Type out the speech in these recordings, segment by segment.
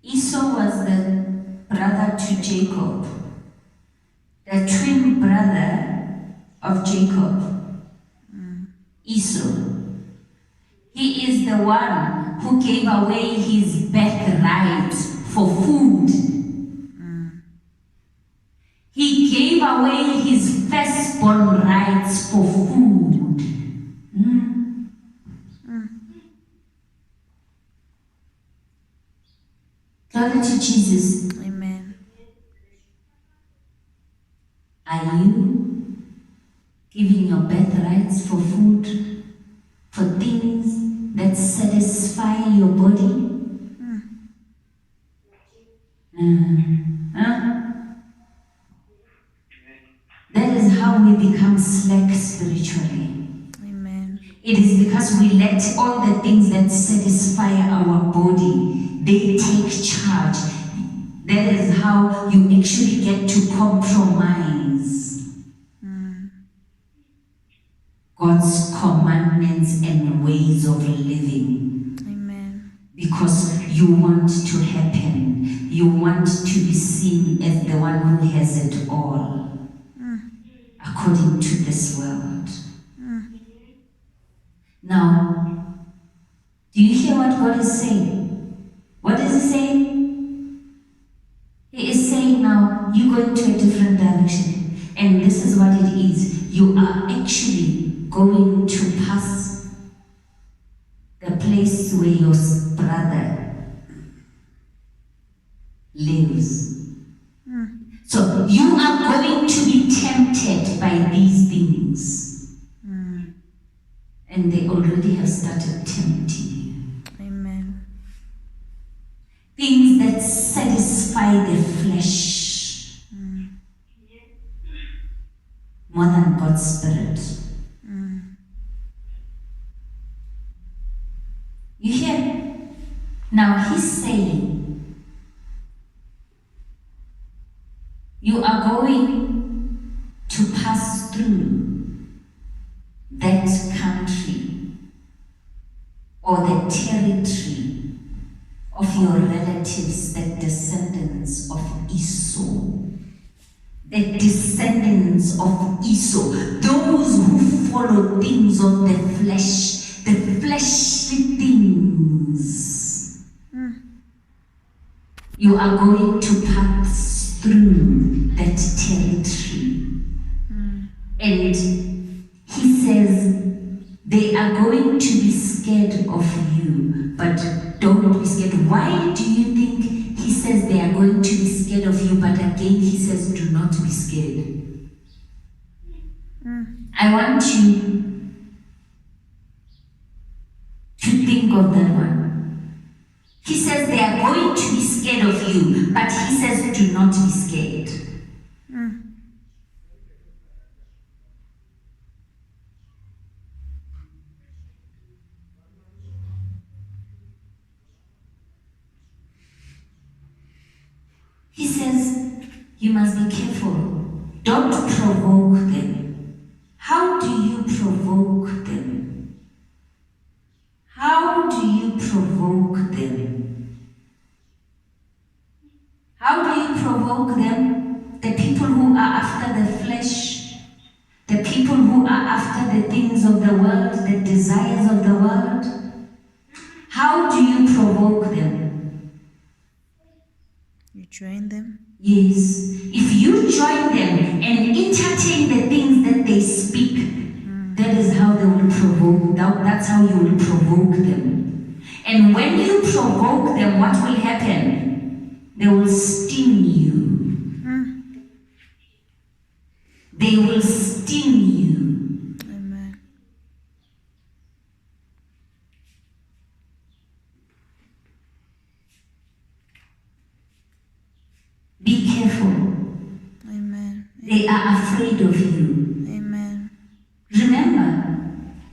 Esau was the brother to Jacob, the twin brother of Jacob. Esau. He is the one who gave away his birthright for food. He gave away his firstborn rights for food. Glory to Jesus. Amen. Are you giving your birthrights for food, for things that satisfy your body? That is how we become slack spiritually. Amen. It is because we let all the things that satisfy our body, they take charge. That is how you actually get to compromise God's commandments and ways of living. Amen. Because you want to happen. You want to be seen as the one who has it all. According to this world. Now, do you hear what God is saying? What is He saying? He is saying now, you go into a different direction. And this is what it is. You are actually going to pass the place where your brother lives. So you are going to be tempted by these things. And they already have started tempting you. Amen. Things that satisfy the flesh more than God's Spirit. You hear? Now He's saying, you are going to pass through that country or the territory of your relatives, the descendants of Esau. The descendants of Esau, those who follow things of the flesh, the fleshly things. You are going to pass through that territory. And He says, they are going to be scared of you, but don't be scared. Why do you think He says they are going to be scared of you, but again He says, do not be scared? I want you to think of that one. He says they are going to be scared of you, but He says, do not be scared. He says, you must be careful. Don't provoke them. How do you provoke them? How do you provoke them? How do you provoke them? The people who are after the flesh, the people who are after the things of the world, the desires of the world. How do you provoke them? You join them? Yes. If you join them and entertain the things that they speak, that is how they will provoke. That's how you will provoke them. And when you provoke them, what will happen? They will sting you. They will sting you. Amen. Be careful. Amen. They are afraid of you. Amen. Remember,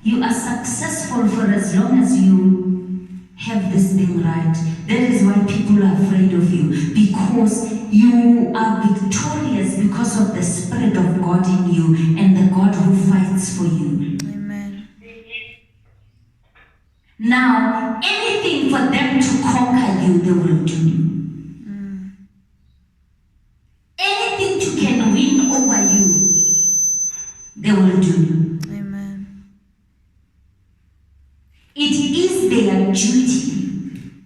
you are successful for as long as you have this thing right. That is why people are afraid of you. Because you are victorious because of the Spirit of God in you and the God who fights for you. Amen. Now, anything for them to conquer you, they will do. Anything to can win over you, they will do. Amen. It is their duty,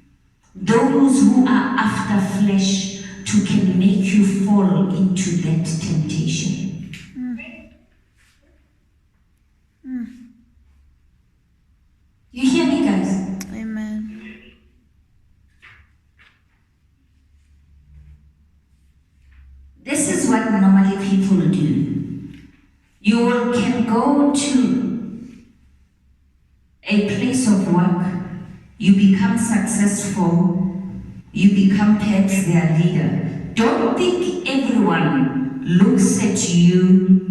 those who are after flesh, to can make you fall into that temptation. You hear me, guys? Amen. This is what normally people do. You can go to a place of work, you become successful, you become perhaps their leader. Don't think everyone looks at you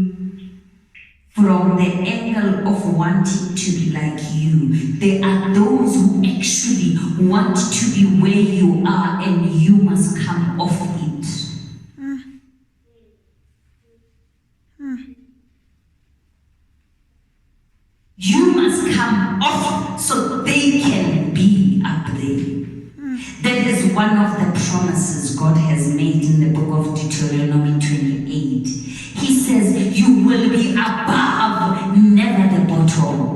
from the angle of wanting to be like you. There are those who actually want to be where you are, and you must come off it. You must come off so they can be up there. That is one of the promises God has made in the book of Deuteronomy 28. He says, you will be above, never the bottom.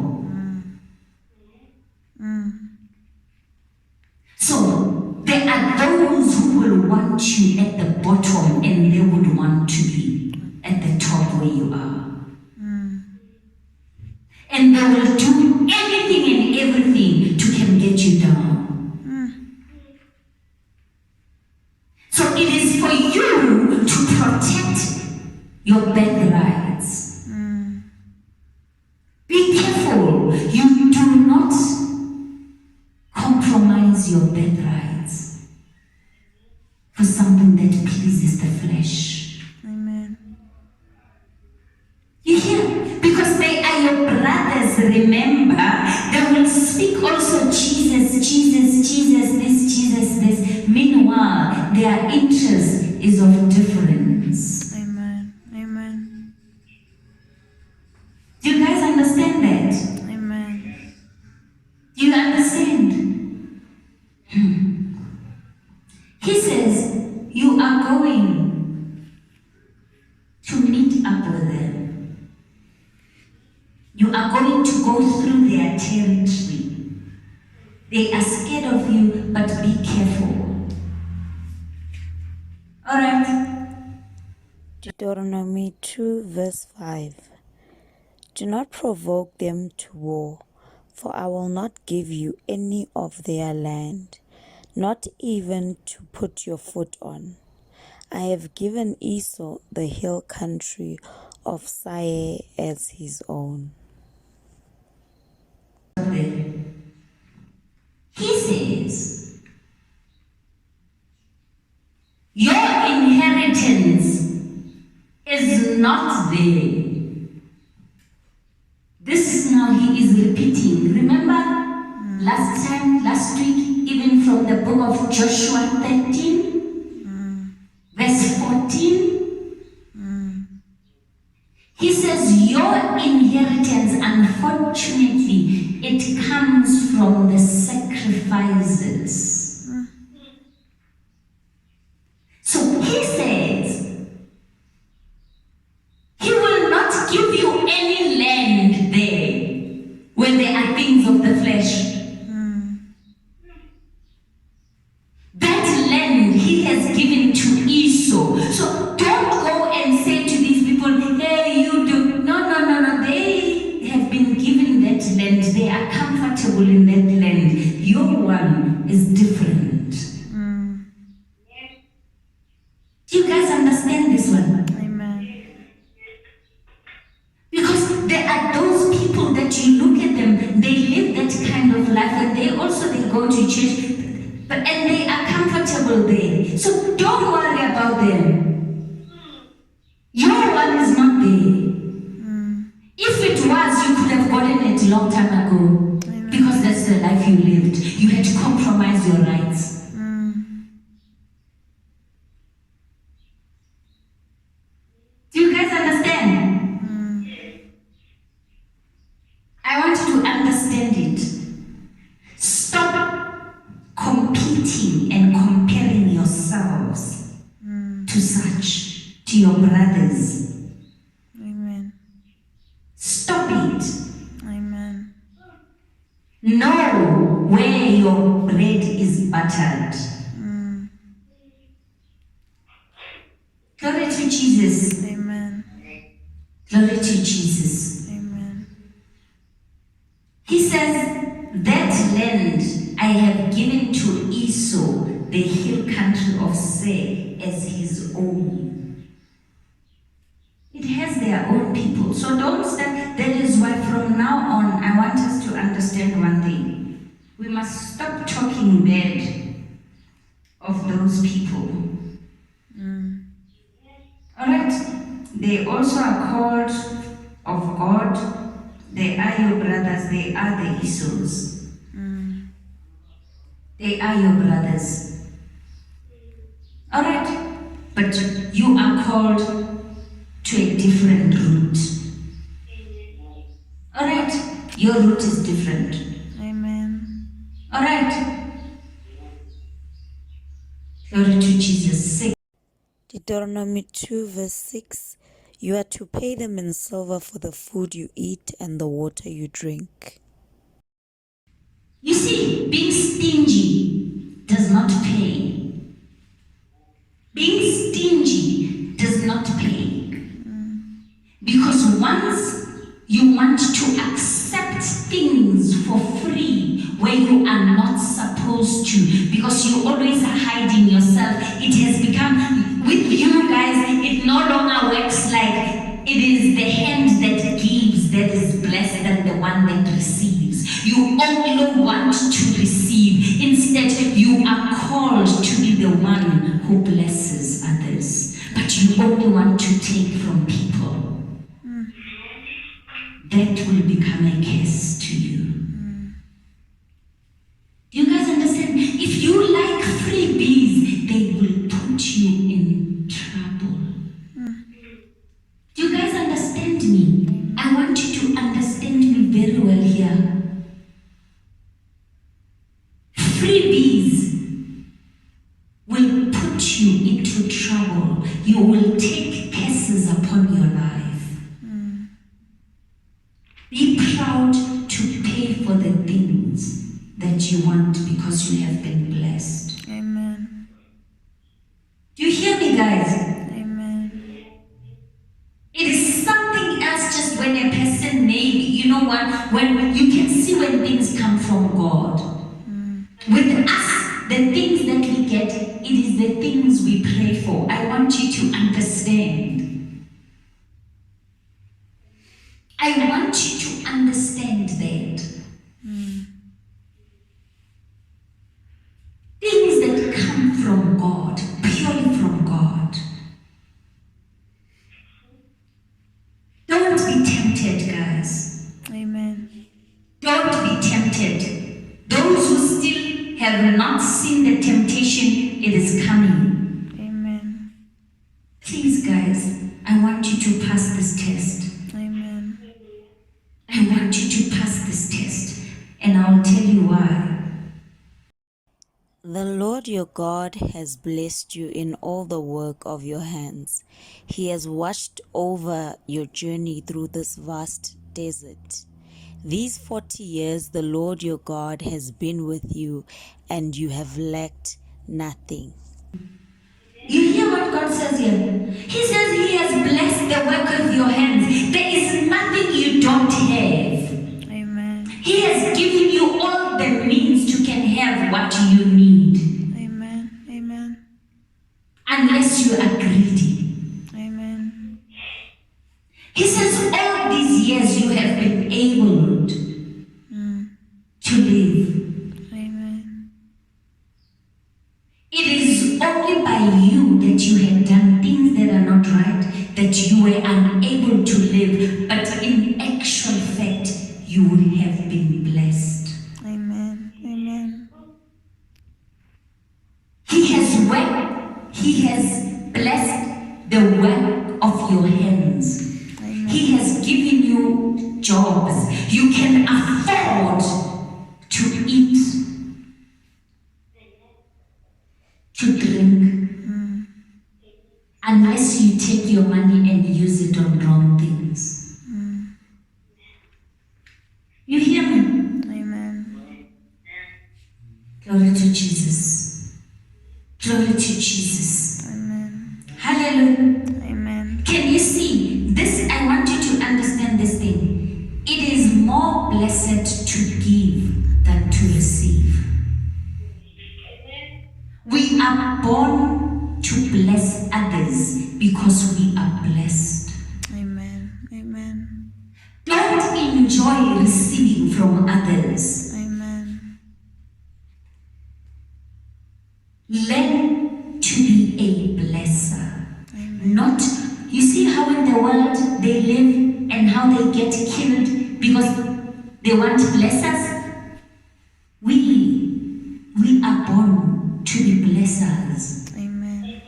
So, there are those who will want you at the bottom, and they would want to be at the top where you are. And they will do anything and everything to can get you down. So it is for you to protect your birthrights. Be careful. You do not compromise your birthrights for something that pleases the flesh. Amen. You hear? Because they are your brothers, remember? They will speak also Jesus, Jesus, Jesus, this, Jesus, this. Meanwhile, their interest is of difference. Amen. Amen. Do you guys understand that? Amen. Do you understand? He says, you are going to meet up with them. You are going to go through their territory. They are scared of you, but be careful. Alright? Deuteronomy 2 verse 5. Do not provoke them to war, for I will not give you any of their land, not even to put your foot on. I have given Esau the hill country of Seir as his own. He says, your inheritance is not there. This is now he is repeating. Remember last week, even from the book of Joshua 13, verse 14, he says, your inheritance, unfortunately, it comes from the sacrifices. So he says, he will not give you any land there when there are things of the flesh. That land he has given to Esau. So don't go and say to these people, hey, you do. No. They have been given that land. They are comfortable in that land. Your one is different. Do you guys understand this one? Amen. Because there are those people that you look at them, they live that kind of life, and they go to church, and they are comfortable there. So don't worry about them. Your one is not there. If it was, you could have gotten it a long time ago. Amen. Because that's the life you lived. You had to compromise your rights. Do you guys understand? I want you to understand it. competing and comparing yourselves to such, to your brothers. Amen. Stop it. Amen. Know where your bread is buttered. Glory to Jesus. Amen. Glory to Jesus. Amen. He says, that land I have given to Esau, the hill country of Seir, as his own. It has their own people. So don't stand. That is why from now on, I want us to understand one thing. We must stop talking bad of those people. Alright? They also are called of God. They are your brothers. They are the Esau's. They are your brothers. Alright? But you are called to a different route. Alright? Your route is different. Amen. Alright? Glory to Jesus. Deuteronomy 2 verse 6. You are to pay them in silver for the food you eat and the water you drink. You see, being stingy does not pay. Being stingy does not pay. Because once you want to accept things for free where you are not supposed to, because you always are hiding yourself, it has become, with you guys, it no longer works like it is the hand that gives that is blessed than the one that receives. You only want to receive. Instead, you are called to be the one who blesses others. But you only want to take from people. That will become a curse to you. Do you guys understand? If you like freebies, they will put you in trouble. Do you guys understand me? I want you to understand me very well here. Freebies will put you into trouble. You will take curses upon your life. Be proud to pay for the things that you want because you have been blessed. Amen. Do you hear me, guys? Amen. It is something else just when a person maybe, you know what, when you can see when things come from God. With us, the things that we get, it is the things we pray for. I want you to understand. I want you to understand that. Things that come from God, purely from God. Don't be tempted, guys. Amen. Don't be tempted. Those who still have not seen the temptation, it is coming. Amen. Please, guys, I want you to pass this test. Amen. I want you to pass this test, and I'll tell you why. The Lord your God has blessed you in all the work of your hands. He has watched over your journey through this vast desert. These 40 years the Lord your God has been with you, and you have lacked nothing. You hear what God says here? He says He has blessed the work of your hands. There is nothing you don't have. Amen. He has given you all the means to can have what you need. Amen. Amen. Unless you are greedy. Amen. He says all these years you have been able to live. Amen. It is only by you that you have done things that are not right, that you were unable to live, but in actual fact, you would have been blessed. Amen. Amen. He has blessed the work of your hands. Amen. He has given you jobs. You can afford to eat. to drink, unless you take your money and use it on wrong things. You hear me? Amen. Glory to Jesus. Glory to Jesus. Amen. Hallelujah. Amen. Can you see this? I want you to understand this thing. It is more blessed to give than to receive. We are born to bless others because we are blessed. Amen. Amen. Don't enjoy receiving from others. Amen. Learn to be a blesser. Amen. Not, you see how in the world they live and how they get killed because they want blessers? We are born to be blessers. Amen.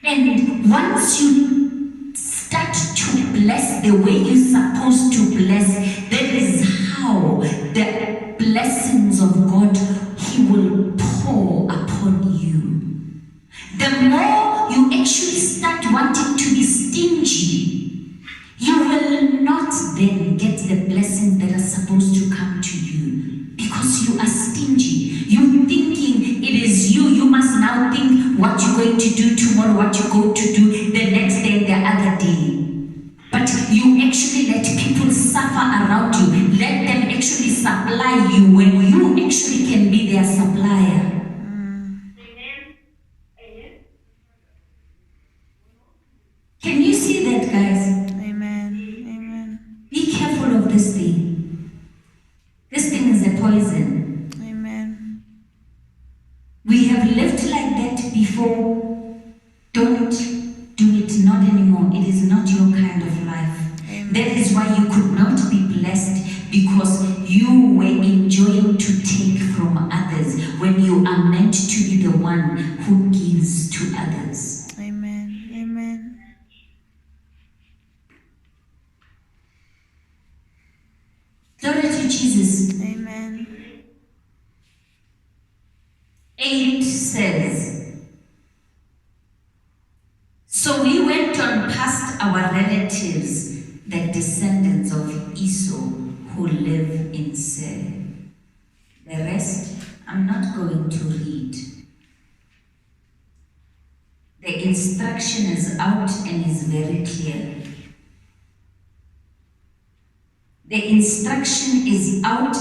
And once you start to bless the way you're supposed to bless, that is how the blessings of God, He will pour upon you. The more you actually start wanting to be stingy, you will not then get the blessings that are supposed to come to you because you are stingy. You're thinking it is you. You must now think what you're going to do tomorrow, what you're going to do the next day, the other day. But you actually let people suffer around you. Let them actually supply you when you actually can be their supplier. Can you see that, guys? Amen. Amen. Be careful of this thing. This thing is a poison. Amen. We have lived like that before. Don't do it, not anymore. It is not your kind of life. Amen. That is why you could not be blessed, because you were enjoying to take from others when you are meant to be the one who gives to others. Amen. Amen. Glory to Jesus. Amen. 8 says, so we went on past our relatives, the descendants of Esau, who live in Seir. The rest, I'm not going to read. The instruction is out and is very clear. The instruction is out